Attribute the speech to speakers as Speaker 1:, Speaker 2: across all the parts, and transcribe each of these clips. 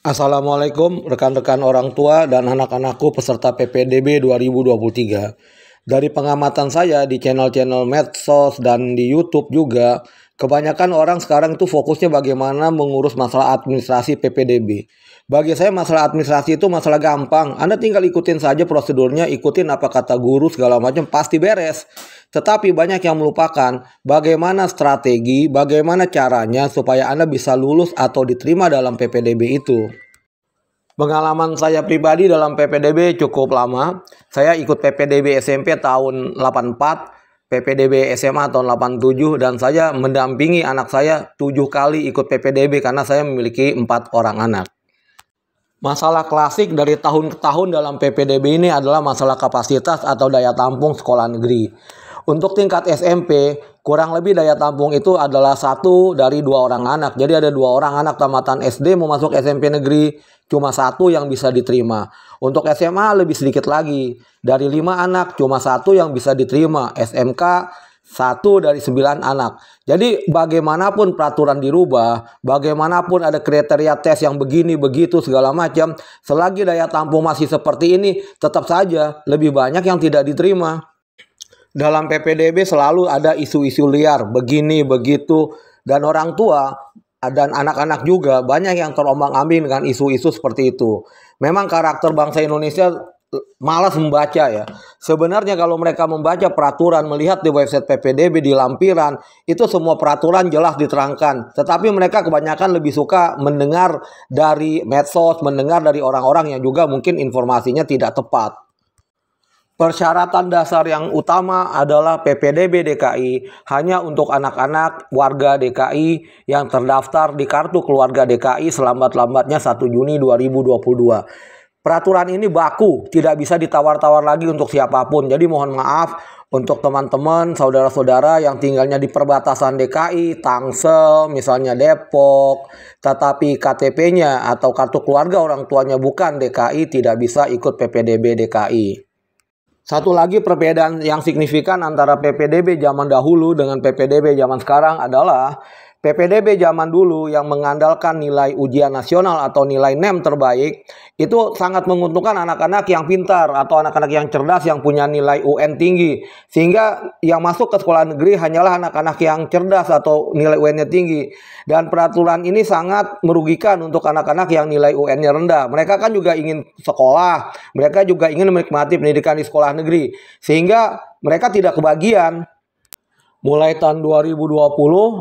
Speaker 1: Assalamualaikum rekan-rekan orang tua dan anak-anakku peserta PPDB 2023. Dari pengamatan saya di channel-channel medsos dan di YouTube juga, kebanyakan orang sekarang itu fokusnya bagaimana mengurus masalah administrasi PPDB. Bagi saya masalah administrasi itu masalah gampang. Anda tinggal ikutin saja prosedurnya, ikutin apa kata guru segala macam pasti beres. Tetapi banyak yang melupakan bagaimana strategi, bagaimana caranya supaya Anda bisa lulus atau diterima dalam PPDB itu. Pengalaman saya pribadi dalam PPDB cukup lama. Saya ikut PPDB SMP tahun 84, PPDB SMA tahun 87, dan saya mendampingi anak saya 7 kali ikut PPDB karena saya memiliki 4 orang anak. Masalah klasik dari tahun ke tahun dalam PPDB ini adalah masalah kapasitas atau daya tampung sekolah negeri. Untuk tingkat SMP, kurang lebih daya tampung itu adalah 1 dari 2 orang anak. Jadi ada 2 orang anak tamatan SD mau masuk SMP negeri, cuma 1 yang bisa diterima. Untuk SMA lebih sedikit lagi. Dari 5 anak, cuma 1 yang bisa diterima. SMK 1 dari 9 anak. Jadi bagaimanapun peraturan dirubah, bagaimanapun ada kriteria tes yang begini, begitu, segala macam, selagi daya tampung masih seperti ini, tetap saja lebih banyak yang tidak diterima. Dalam PPDB selalu ada isu-isu liar, begini, begitu, dan orang tua dan anak-anak juga banyak yang terombang-ambing dengan isu-isu seperti itu. Memang karakter bangsa Indonesia malas membaca ya. Sebenarnya kalau mereka membaca peraturan, melihat di website PPDB di lampiran, itu semua peraturan jelas diterangkan. Tetapi mereka kebanyakan lebih suka mendengar dari medsos, mendengar dari orang-orang yang juga mungkin informasinya tidak tepat. Persyaratan dasar yang utama adalah PPDB DKI hanya untuk anak-anak warga DKI yang terdaftar di Kartu Keluarga DKI selambat-lambatnya 1 Juni 2022. Peraturan ini baku, tidak bisa ditawar-tawar lagi untuk siapapun. Jadi mohon maaf untuk teman-teman, saudara-saudara yang tinggalnya di perbatasan DKI, Tangsel, misalnya Depok, tetapi KTP-nya atau kartu keluarga orang tuanya bukan DKI, tidak bisa ikut PPDB DKI. Satu lagi perbedaan yang signifikan antara PPDB zaman dahulu dengan PPDB zaman sekarang adalah PPDB zaman dulu yang mengandalkan nilai ujian nasional atau nilai NEM terbaik itu sangat menguntungkan anak-anak yang pintar atau anak-anak yang cerdas yang punya nilai UN tinggi. Sehingga yang masuk ke sekolah negeri hanyalah anak-anak yang cerdas atau nilai UN-nya tinggi. Dan peraturan ini sangat merugikan untuk anak-anak yang nilai UN-nya rendah. Mereka kan juga ingin sekolah, mereka juga ingin menikmati pendidikan di sekolah negeri. Sehingga mereka tidak kebagian. Mulai tahun 2020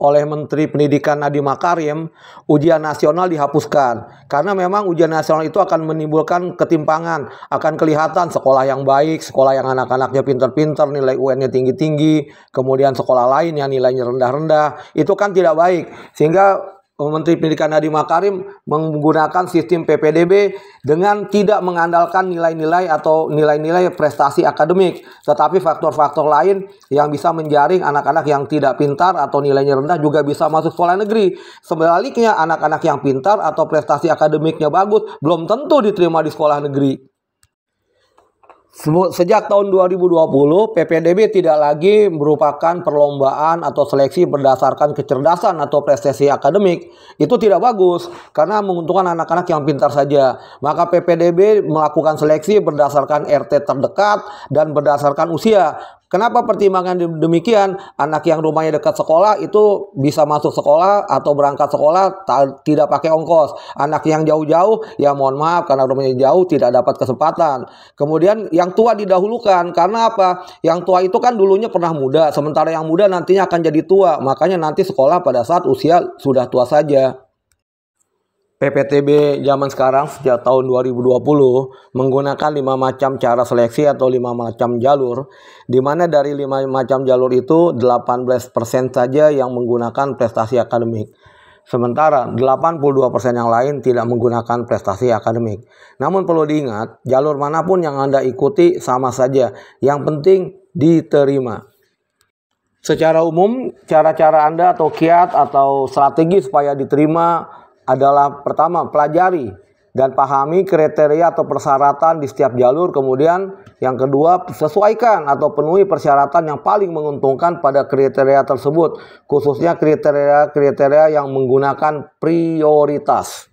Speaker 1: oleh Menteri Pendidikan Nadiem Makarim, ujian nasional dihapuskan. Karena memang ujian nasional itu akan menimbulkan ketimpangan. Akan kelihatan sekolah yang baik, sekolah yang anak-anaknya pintar-pintar, nilai UN-nya tinggi-tinggi. Kemudian sekolah lain yang nilainya rendah-rendah. Itu kan tidak baik. Sehingga Menteri Pendidikan Nadiem Makarim menggunakan sistem PPDB dengan tidak mengandalkan nilai-nilai atau nilai-nilai prestasi akademik, tetapi faktor-faktor lain yang bisa menjaring anak-anak yang tidak pintar atau nilainya rendah juga bisa masuk sekolah negeri. Sebaliknya, anak-anak yang pintar atau prestasi akademiknya bagus belum tentu diterima di sekolah negeri. Sejak tahun 2020, PPDB tidak lagi merupakan perlombaan atau seleksi berdasarkan kecerdasan atau prestasi akademik. Itu tidak bagus, karena menguntungkan anak-anak yang pintar saja. Maka PPDB melakukan seleksi berdasarkan RT terdekat dan berdasarkan usia. Kenapa pertimbangan demikian? Anak yang rumahnya dekat sekolah itu bisa masuk sekolah atau berangkat sekolah tidak pakai ongkos. Anak yang jauh-jauh, ya mohon maaf karena rumahnya jauh tidak dapat kesempatan. Kemudian yang tua didahulukan. Karena apa? Yang tua itu kan dulunya pernah muda. Sementara yang muda nantinya akan jadi tua. Makanya nanti sekolah pada saat usia sudah tua saja. PPDB zaman sekarang sejak tahun 2020 menggunakan 5 macam cara seleksi atau 5 macam jalur, di mana dari 5 macam jalur itu 18% saja yang menggunakan prestasi akademik. Sementara 82% yang lain tidak menggunakan prestasi akademik. Namun perlu diingat, jalur manapun yang Anda ikuti sama saja, yang penting diterima. Secara umum, cara-cara Anda atau kiat atau strategi supaya diterima adalah pertama, pelajari dan pahami kriteria atau persyaratan di setiap jalur. Kemudian yang kedua, sesuaikan atau penuhi persyaratan yang paling menguntungkan pada kriteria tersebut, khususnya kriteria-kriteria yang menggunakan prioritas.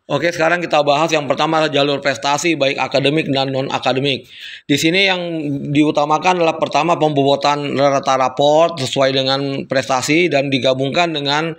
Speaker 1: Oke, sekarang kita bahas yang pertama adalah jalur prestasi baik akademik dan non-akademik. Di sini yang diutamakan adalah pertama pembobotan rata raport sesuai dengan prestasi dan digabungkan dengan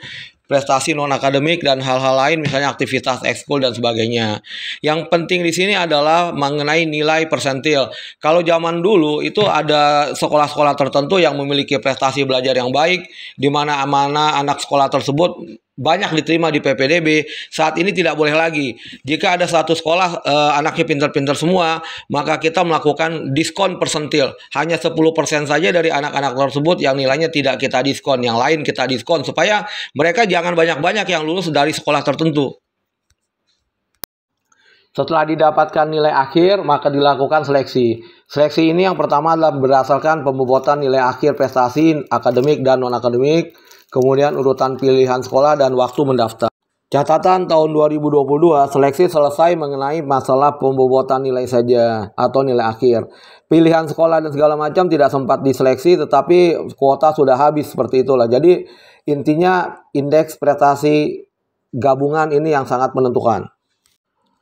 Speaker 1: prestasi non-akademik dan hal-hal lain misalnya aktivitas ekskul dan sebagainya. Yang penting di sini adalah mengenai nilai persentil. Kalau zaman dulu itu ada sekolah-sekolah tertentu yang memiliki prestasi belajar yang baik, di mana-mana anak sekolah tersebut banyak diterima di PPDB. Saat ini tidak boleh lagi. Jika ada satu sekolah anaknya pintar-pintar semua, maka kita melakukan diskon persentil. Hanya 10% saja dari anak-anak tersebut yang nilainya tidak kita diskon. Yang lain kita diskon supaya mereka jangan banyak-banyak yang lulus dari sekolah tertentu. Setelah didapatkan nilai akhir, maka dilakukan seleksi. Seleksi ini yang pertama adalah berdasarkan pembobotan nilai akhir prestasi akademik dan non-akademik, kemudian urutan pilihan sekolah dan waktu mendaftar. Catatan tahun 2022, seleksi selesai mengenai masalah pembobotan nilai saja atau nilai akhir. Pilihan sekolah dan segala macam tidak sempat diseleksi, tetapi kuota sudah habis seperti itulah. Jadi intinya indeks prestasi gabungan ini yang sangat menentukan.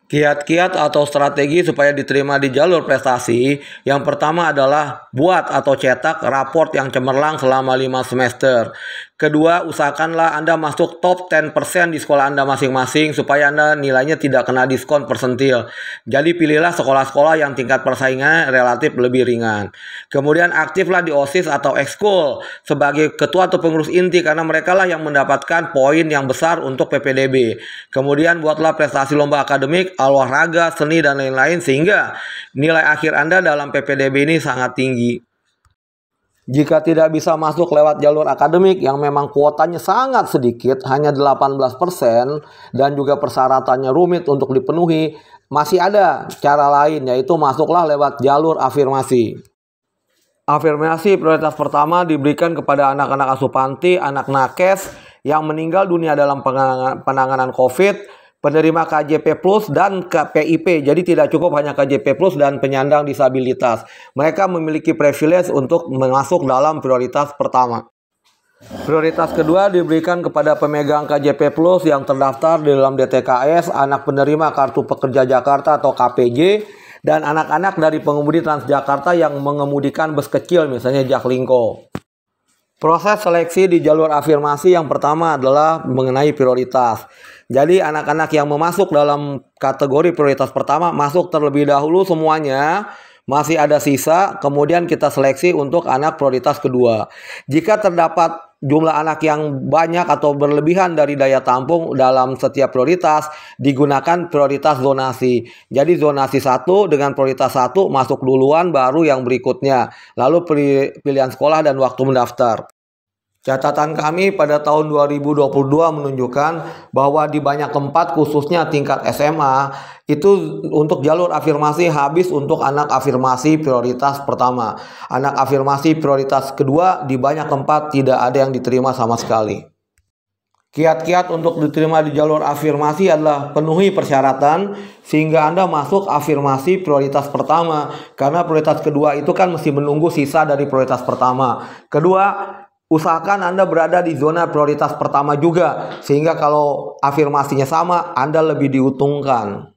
Speaker 1: Kiat-kiat atau strategi supaya diterima di jalur prestasi, yang pertama adalah buat atau cetak raport yang cemerlang selama 5 semester. Kedua, usahakanlah Anda masuk top 10% di sekolah Anda masing-masing supaya Anda nilainya tidak kena diskon persentil. Jadi pilihlah sekolah-sekolah yang tingkat persaingannya relatif lebih ringan. Kemudian aktiflah di OSIS atau ekskul sebagai ketua atau pengurus inti karena mereka lah yang mendapatkan poin yang besar untuk PPDB. Kemudian buatlah prestasi lomba akademik, olahraga, seni, dan lain-lain sehingga nilai akhir Anda dalam PPDB ini sangat tinggi. Jika tidak bisa masuk lewat jalur akademik yang memang kuotanya sangat sedikit, hanya 18%, dan juga persyaratannya rumit untuk dipenuhi, masih ada cara lain, yaitu masuklah lewat jalur afirmasi. Afirmasi prioritas pertama diberikan kepada anak-anak asuh panti, anak nakes yang meninggal dunia dalam penanganan COVID, penerima KJP Plus dan PIP. Jadi tidak cukup hanya KJP Plus dan penyandang disabilitas. Mereka memiliki privilege untuk masuk dalam prioritas pertama. Prioritas kedua diberikan kepada pemegang KJP Plus yang terdaftar di dalam DTKS, anak penerima Kartu Pekerja Jakarta atau KPJ, dan anak-anak dari pengemudi Transjakarta yang mengemudikan bus kecil misalnya Jaklingko. Proses seleksi di jalur afirmasi yang pertama adalah mengenai prioritas. Jadi anak-anak yang memasuk dalam kategori prioritas pertama masuk terlebih dahulu semuanya, masih ada sisa, kemudian kita seleksi untuk anak prioritas kedua. Jika terdapat jumlah anak yang banyak atau berlebihan dari daya tampung dalam setiap prioritas, digunakan prioritas zonasi. Jadi zonasi 1 dengan prioritas 1 masuk duluan, baru yang berikutnya. Lalu pilihan sekolah dan waktu mendaftar. Catatan kami pada tahun 2022 menunjukkan bahwa di banyak tempat khususnya tingkat SMA itu untuk jalur afirmasi habis untuk anak afirmasi prioritas pertama. Anak afirmasi prioritas kedua di banyak tempat tidak ada yang diterima sama sekali. Kiat-kiat untuk diterima di jalur afirmasi adalah penuhi persyaratan sehingga Anda masuk afirmasi prioritas pertama. Karena prioritas kedua itu kan mesti menunggu sisa dari prioritas pertama. Kedua, usahakan Anda berada di zona prioritas pertama juga, sehingga kalau afirmasinya sama, Anda lebih diuntungkan.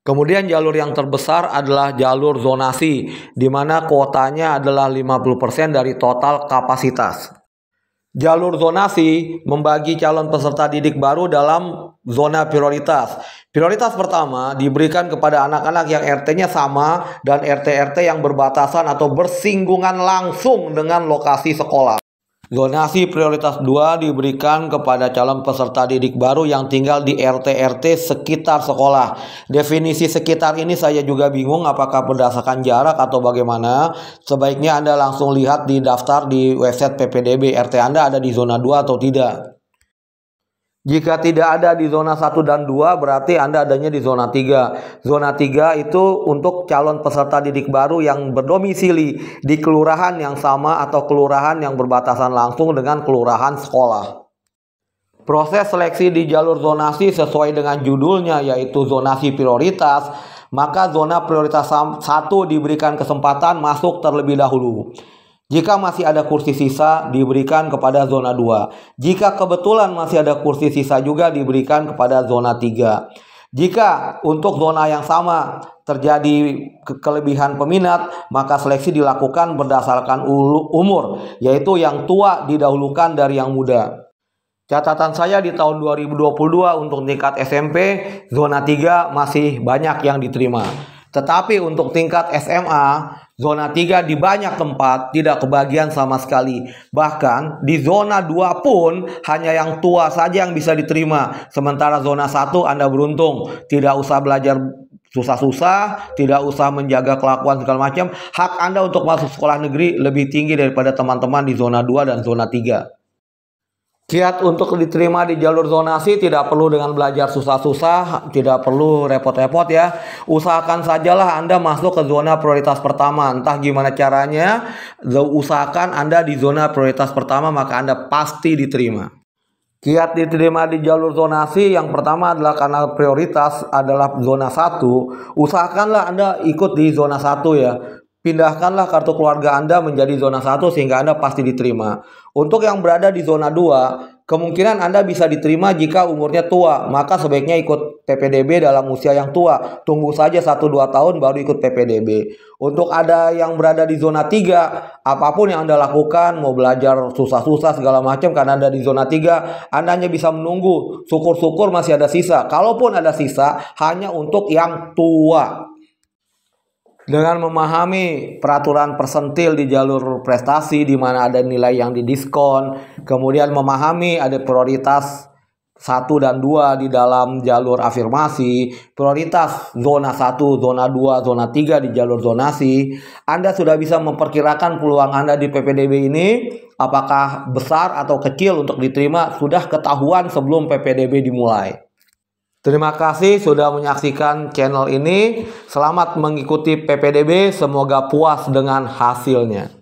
Speaker 1: Kemudian jalur yang terbesar adalah jalur zonasi, di mana kuotanya adalah 50% dari total kapasitas. Jalur zonasi membagi calon peserta didik baru dalam zona prioritas. Prioritas pertama diberikan kepada anak-anak yang RT-nya sama dan RT-RT yang berbatasan atau bersinggungan langsung dengan lokasi sekolah. Zonasi prioritas 2 diberikan kepada calon peserta didik baru yang tinggal di RT-RT sekitar sekolah. Definisi sekitar ini saya juga bingung apakah berdasarkan jarak atau bagaimana. Sebaiknya Anda langsung lihat di daftar di website PPDB RT Anda ada di zona 2 atau tidak. Jika tidak ada di zona 1 dan 2 berarti Anda adanya di zona 3. Zona 3 itu untuk calon peserta didik baru yang berdomisili di kelurahan yang sama atau kelurahan yang berbatasan langsung dengan kelurahan sekolah. Proses seleksi di jalur zonasi sesuai dengan judulnya yaitu zonasi prioritas, maka zona prioritas 1 diberikan kesempatan masuk terlebih dahulu. Jika masih ada kursi sisa, diberikan kepada zona 2. Jika kebetulan masih ada kursi sisa juga, diberikan kepada zona 3. Jika untuk zona yang sama terjadi kelebihan peminat, maka seleksi dilakukan berdasarkan umur, yaitu yang tua didahulukan dari yang muda. Catatan saya di tahun 2022 untuk tingkat SMP, zona 3 masih banyak yang diterima. Tetapi untuk tingkat SMA, zona 3 di banyak tempat tidak kebagian sama sekali. Bahkan di zona 2 pun hanya yang tua saja yang bisa diterima. Sementara zona 1 Anda beruntung, tidak usah belajar susah-susah, tidak usah menjaga kelakuan segala macam. Hak Anda untuk masuk sekolah negeri lebih tinggi daripada teman-teman di zona 2 dan zona 3. Kiat untuk diterima di jalur zonasi tidak perlu dengan belajar susah-susah, tidak perlu repot-repot ya. Usahakan sajalah Anda masuk ke zona prioritas pertama. Entah gimana caranya, usahakan Anda di zona prioritas pertama, maka Anda pasti diterima. Kiat diterima di jalur zonasi yang pertama adalah karena prioritas adalah zona 1. Usahakanlah Anda ikut di zona 1 ya. Pindahkanlah kartu keluarga Anda menjadi zona 1 sehingga Anda pasti diterima. Untuk yang berada di zona 2, kemungkinan Anda bisa diterima jika umurnya tua. Maka sebaiknya ikut PPDB dalam usia yang tua. Tunggu saja 1-2 tahun baru ikut PPDB. Untuk ada yang berada di zona 3, apapun yang Anda lakukan, mau belajar susah-susah segala macam, karena Anda di zona 3, Anda hanya bisa menunggu. Syukur-syukur masih ada sisa. Kalaupun ada sisa, hanya untuk yang tua. Dengan memahami peraturan persentil di jalur prestasi di mana ada nilai yang didiskon, kemudian memahami ada prioritas 1 dan 2 di dalam jalur afirmasi, prioritas zona 1, zona 2, zona 3 di jalur zonasi, Anda sudah bisa memperkirakan peluang Anda di PPDB ini apakah besar atau kecil untuk diterima, sudah ketahuan sebelum PPDB dimulai. Terima kasih sudah menyaksikan channel ini. Selamat mengikuti PPDB. Semoga puas dengan hasilnya.